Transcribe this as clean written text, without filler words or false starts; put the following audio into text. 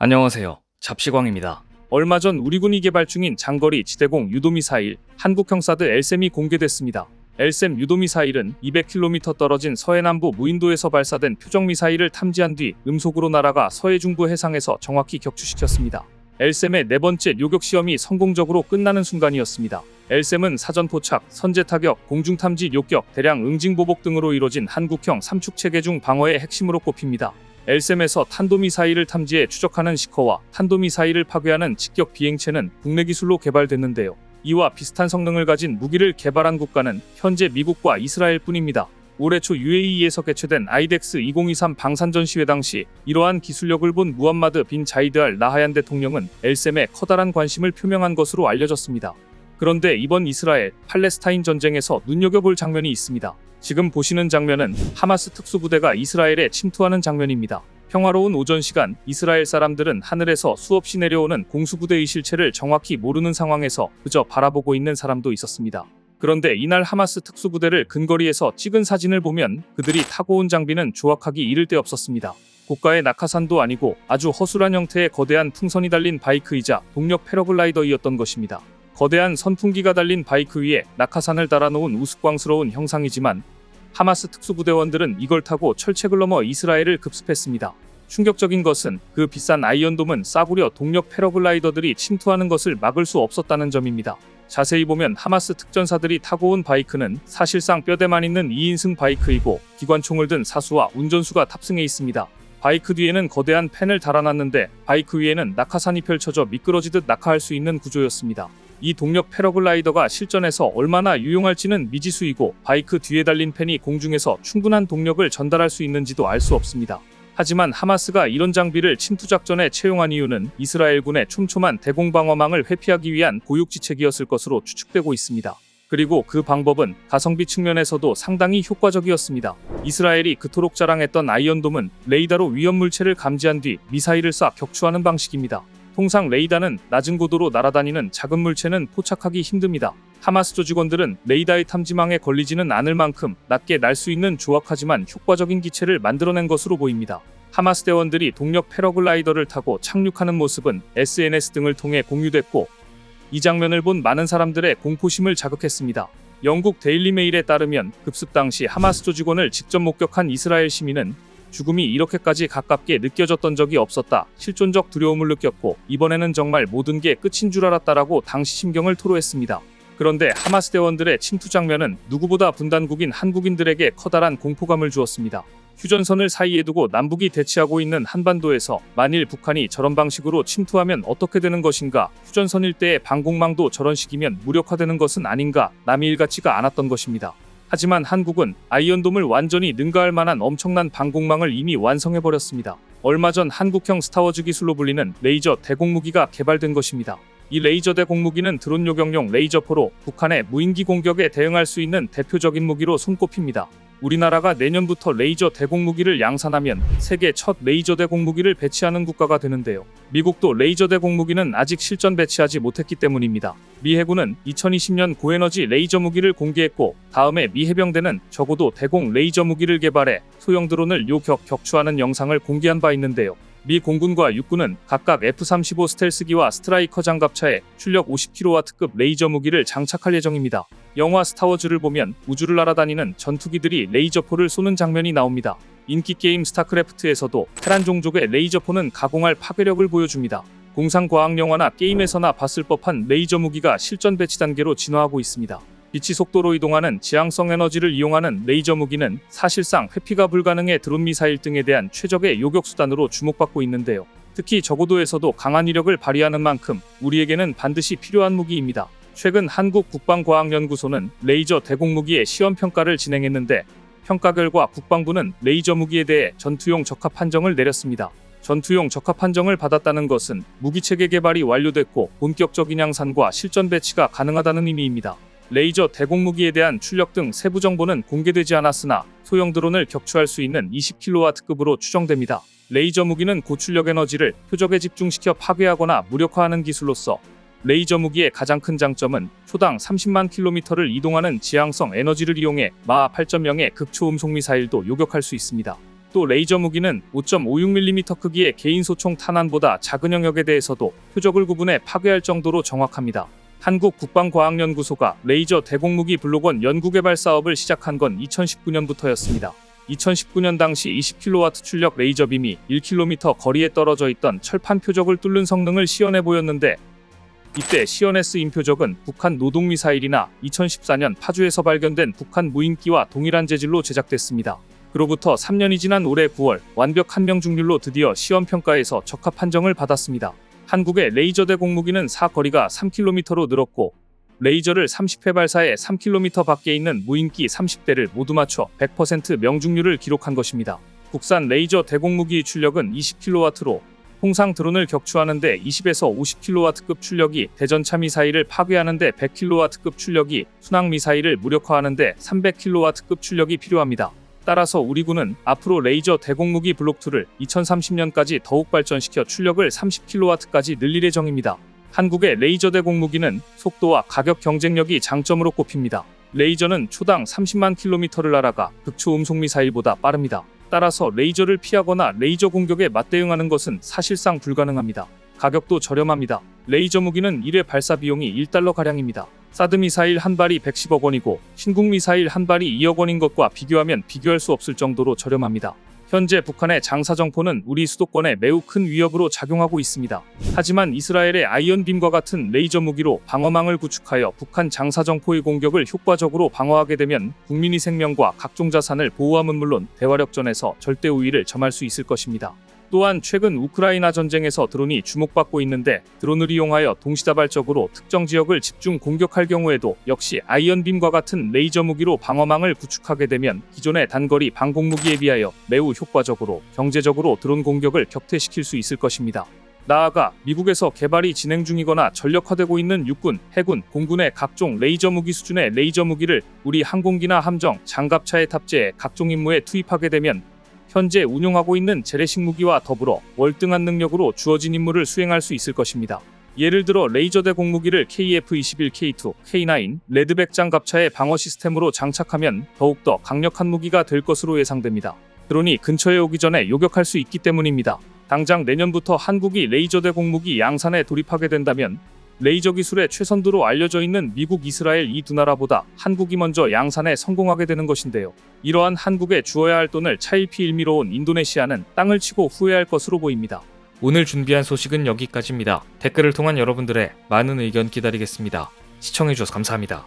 안녕하세요. 잡시광입니다. 얼마 전 우리 군이 개발 중인 장거리 지대공 유도미사일 한국형 사드 LSAM이 공개됐습니다. LSAM 유도미사일은 200km 떨어진 서해남부 무인도에서 발사된 표적미사일을 탐지한 뒤 음속으로 날아가 서해중부 해상에서 정확히 격추시켰습니다. LSAM의 네 번째 요격 시험이 성공적으로 끝나는 순간이었습니다. LSAM은 사전 포착, 선제 타격, 공중탐지 요격, 대량 응징보복 등으로 이뤄진 한국형 삼축체계 중 방어의 핵심으로 꼽힙니다. LSAM에서 탄도미사일을 탐지해 추적하는 시커와 탄도미사일을 파괴하는 직격 비행체는 국내 기술로 개발됐는데요. 이와 비슷한 성능을 가진 무기를 개발한 국가는 현재 미국과 이스라엘뿐입니다. 올해 초 UAE에서 개최된 아이덱스 2023 방산전시회 당시 이러한 기술력을 본 무함마드 빈 자이드 알 나하얀 대통령은 LSAM에 커다란 관심을 표명한 것으로 알려졌습니다. 그런데 이번 이스라엘, 팔레스타인 전쟁에서 눈여겨볼 장면이 있습니다. 지금 보시는 장면은 하마스 특수부대가 이스라엘에 침투하는 장면입니다. 평화로운 오전 시간, 이스라엘 사람들은 하늘에서 수없이 내려오는 공수부대의 실체를 정확히 모르는 상황에서 그저 바라보고 있는 사람도 있었습니다. 그런데 이날 하마스 특수부대를 근거리에서 찍은 사진을 보면 그들이 타고 온 장비는 조악하기 이를 데 없었습니다. 고가의 낙하산도 아니고 아주 허술한 형태의 거대한 풍선이 달린 바이크이자 동력 패러글라이더이었던 것입니다. 거대한 선풍기가 달린 바이크 위에 낙하산을 달아놓은 우스꽝스러운 형상이지만 하마스 특수부대원들은 이걸 타고 철책을 넘어 이스라엘을 급습했습니다. 충격적인 것은 그 비싼 아이언돔은 싸구려 동력 패러글라이더들이 침투하는 것을 막을 수 없었다는 점입니다. 자세히 보면 하마스 특전사들이 타고 온 바이크는 사실상 뼈대만 있는 2인승 바이크이고 기관총을 든 사수와 운전수가 탑승해 있습니다. 바이크 뒤에는 거대한 펜을 달아놨는데 바이크 위에는 낙하산이 펼쳐져 미끄러지듯 낙하할 수 있는 구조였습니다. 이 동력 패러글라이더가 실전에서 얼마나 유용할지는 미지수이고 바이크 뒤에 달린 펜이 공중에서 충분한 동력을 전달할 수 있는지도 알 수 없습니다. 하지만 하마스가 이런 장비를 침투작전에 채용한 이유는 이스라엘군의 촘촘한 대공방어망을 회피하기 위한 고육지책이었을 것으로 추측되고 있습니다. 그리고 그 방법은 가성비 측면에서도 상당히 효과적이었습니다. 이스라엘이 그토록 자랑했던 아이언돔은 레이더로 위험물체를 감지한 뒤 미사일을 쏴 격추하는 방식입니다. 통상 레이더는 낮은 고도로 날아다니는 작은 물체는 포착하기 힘듭니다. 하마스 조직원들은 레이더의 탐지망에 걸리지는 않을 만큼 낮게 날 수 있는 조악하지만 효과적인 기체를 만들어낸 것으로 보입니다. 하마스 대원들이 동력 패러글라이더를 타고 착륙하는 모습은 SNS 등을 통해 공유됐고 이 장면을 본 많은 사람들의 공포심을 자극했습니다. 영국 데일리메일에 따르면 급습 당시 하마스 조직원을 직접 목격한 이스라엘 시민은 죽음이 이렇게까지 가깝게 느껴졌던 적이 없었다. 실존적 두려움을 느꼈고 이번에는 정말 모든 게 끝인 줄 알았다라고 당시 심경을 토로했습니다. 그런데 하마스 대원들의 침투 장면은 누구보다 분단국인 한국인들에게 커다란 공포감을 주었습니다. 휴전선을 사이에 두고 남북이 대치하고 있는 한반도에서 만일 북한이 저런 방식으로 침투하면 어떻게 되는 것인가? 휴전선 일대의 방공망도 저런 식이면 무력화되는 것은 아닌가? 남이 일 같지가 않았던 것입니다. 하지만 한국은 아이언돔을 완전히 능가할 만한 엄청난 방공망을 이미 완성해버렸습니다. 얼마 전 한국형 스타워즈 기술로 불리는 레이저 대공무기가 개발된 것입니다. 이 레이저 대공무기는 드론 요격용 레이저포로 북한의 무인기 공격에 대응할 수 있는 대표적인 무기로 손꼽힙니다. 우리나라가 내년부터 레이저 대공무기를 양산하면 세계 첫 레이저 대공무기를 배치하는 국가가 되는데요. 미국도 레이저 대공무기는 아직 실전 배치하지 못했기 때문입니다. 미 해군은 2020년 고에너지 레이저 무기를 공개했고 다음에 미 해병대는 적어도 대공 레이저 무기를 개발해 소형 드론을 격추하는 영상을 공개한 바 있는데요. 미 공군과 육군은 각각 F-35 스텔스기와 스트라이커 장갑차에 출력 50kW급 레이저 무기를 장착할 예정입니다. 영화 스타워즈를 보면 우주를 날아다니는 전투기들이 레이저포를 쏘는 장면이 나옵니다. 인기 게임 스타크래프트에서도 테란 종족의 레이저포는 가공할 파괴력을 보여줍니다. 공상과학 영화나 게임에서나 봤을 법한 레이저 무기가 실전 배치 단계로 진화하고 있습니다. 빛의 속도로 이동하는 지향성 에너지를 이용하는 레이저 무기는 사실상 회피가 불가능해 드론 미사일 등에 대한 최적의 요격 수단으로 주목받고 있는데요. 특히 저고도에서도 강한 위력을 발휘하는 만큼 우리에게는 반드시 필요한 무기입니다. 최근 한국국방과학연구소는 레이저 대공무기의 시험평가를 진행했는데 평가 결과 국방부는 레이저 무기에 대해 전투용 적합 판정을 내렸습니다. 전투용 적합 판정을 받았다는 것은 무기체계 개발이 완료됐고 본격적인 양산과 실전 배치가 가능하다는 의미입니다. 레이저 대공무기에 대한 출력 등 세부 정보는 공개되지 않았으나 소형 드론을 격추할 수 있는 20kW급으로 추정됩니다. 레이저 무기는 고출력 에너지를 표적에 집중시켜 파괴하거나 무력화하는 기술로서 레이저 무기의 가장 큰 장점은 초당 30만 킬로미터를 이동하는 지향성 에너지를 이용해 마하 8.0의 극초음속 미사일도 요격할 수 있습니다. 또 레이저 무기는 5.56mm 크기의 개인 소총 탄환보다 작은 영역에 대해서도 표적을 구분해 파괴할 정도로 정확합니다. 한국국방과학연구소가 레이저 대공무기 블록원 연구개발 사업을 시작한 건 2019년부터였습니다. 2019년 당시 20kW 출력 레이저 빔이 1km 거리에 떨어져 있던 철판 표적을 뚫는 성능을 시연해 보였는데, 이때 시연에 쓰인 표적은 북한 노동미사일이나 2014년 파주에서 발견된 북한 무인기와 동일한 재질로 제작됐습니다. 그로부터 3년이 지난 올해 9월 완벽한 명중률로 드디어 시험평가에서 적합 판정을 받았습니다. 한국의 레이저 대공무기는 사거리가 3km로 늘었고, 레이저를 30회 발사해 3km 밖에 있는 무인기 30대를 모두 맞춰 100% 명중률을 기록한 것입니다. 국산 레이저 대공무기 출력은 20kW로 통상 드론을 격추하는데 20에서 50kW급 출력이, 대전차 미사일을 파괴하는데 100kW급 출력이, 순항 미사일을 무력화하는데 300kW급 출력이 필요합니다. 따라서 우리 군은 앞으로 레이저 대공무기 블록2를 2030년까지 더욱 발전시켜 출력을 30kW까지 늘릴 예정입니다. 한국의 레이저 대공무기는 속도와 가격 경쟁력이 장점으로 꼽힙니다. 레이저는 초당 30만 km를 날아가 극초음속 미사일보다 빠릅니다. 따라서 레이저를 피하거나 레이저 공격에 맞대응하는 것은 사실상 불가능합니다. 가격도 저렴합니다. 레이저 무기는 1회 발사 비용이 $1가량입니다. 사드 미사일 한 발이 110억 원이고 신궁 미사일 한 발이 2억 원인 것과 비교하면 비교할 수 없을 정도로 저렴합니다. 현재 북한의 장사정포는 우리 수도권에 매우 큰 위협으로 작용하고 있습니다. 하지만 이스라엘의 아이언빔과 같은 레이저 무기로 방어망을 구축하여 북한 장사정포의 공격을 효과적으로 방어하게 되면 국민의 생명과 각종 자산을 보호함은 물론 대화력전에서 절대 우위를 점할 수 있을 것입니다. 또한 최근 우크라이나 전쟁에서 드론이 주목받고 있는데, 드론을 이용하여 동시다발적으로 특정 지역을 집중 공격할 경우에도 역시 아이언빔과 같은 레이저 무기로 방어망을 구축하게 되면 기존의 단거리 방공무기에 비하여 매우 효과적으로 경제적으로 드론 공격을 격퇴시킬 수 있을 것입니다. 나아가 미국에서 개발이 진행 중이거나 전력화되고 있는 육군, 해군, 공군의 각종 레이저 무기 수준의 레이저 무기를 우리 항공기나 함정, 장갑차에 탑재해 각종 임무에 투입하게 되면 현재 운용하고 있는 재래식 무기와 더불어 월등한 능력으로 주어진 임무를 수행할 수 있을 것입니다. 예를 들어 레이저 대공무기를 KF-21K2, K9, 레드백 장갑차의 방어 시스템으로 장착하면 더욱더 강력한 무기가 될 것으로 예상됩니다. 드론이 근처에 오기 전에 요격할 수 있기 때문입니다. 당장 내년부터 한국이 레이저 대공무기 양산에 돌입하게 된다면 레이저 기술의 최선두로 알려져 있는 미국, 이스라엘 이 두 나라보다 한국이 먼저 양산에 성공하게 되는 것인데요. 이러한 한국에 주어야 할 돈을 차일피 일미로 온 인도네시아는 땅을 치고 후회할 것으로 보입니다. 오늘 준비한 소식은 여기까지입니다. 댓글을 통한 여러분들의 많은 의견 기다리겠습니다. 시청해주셔서 감사합니다.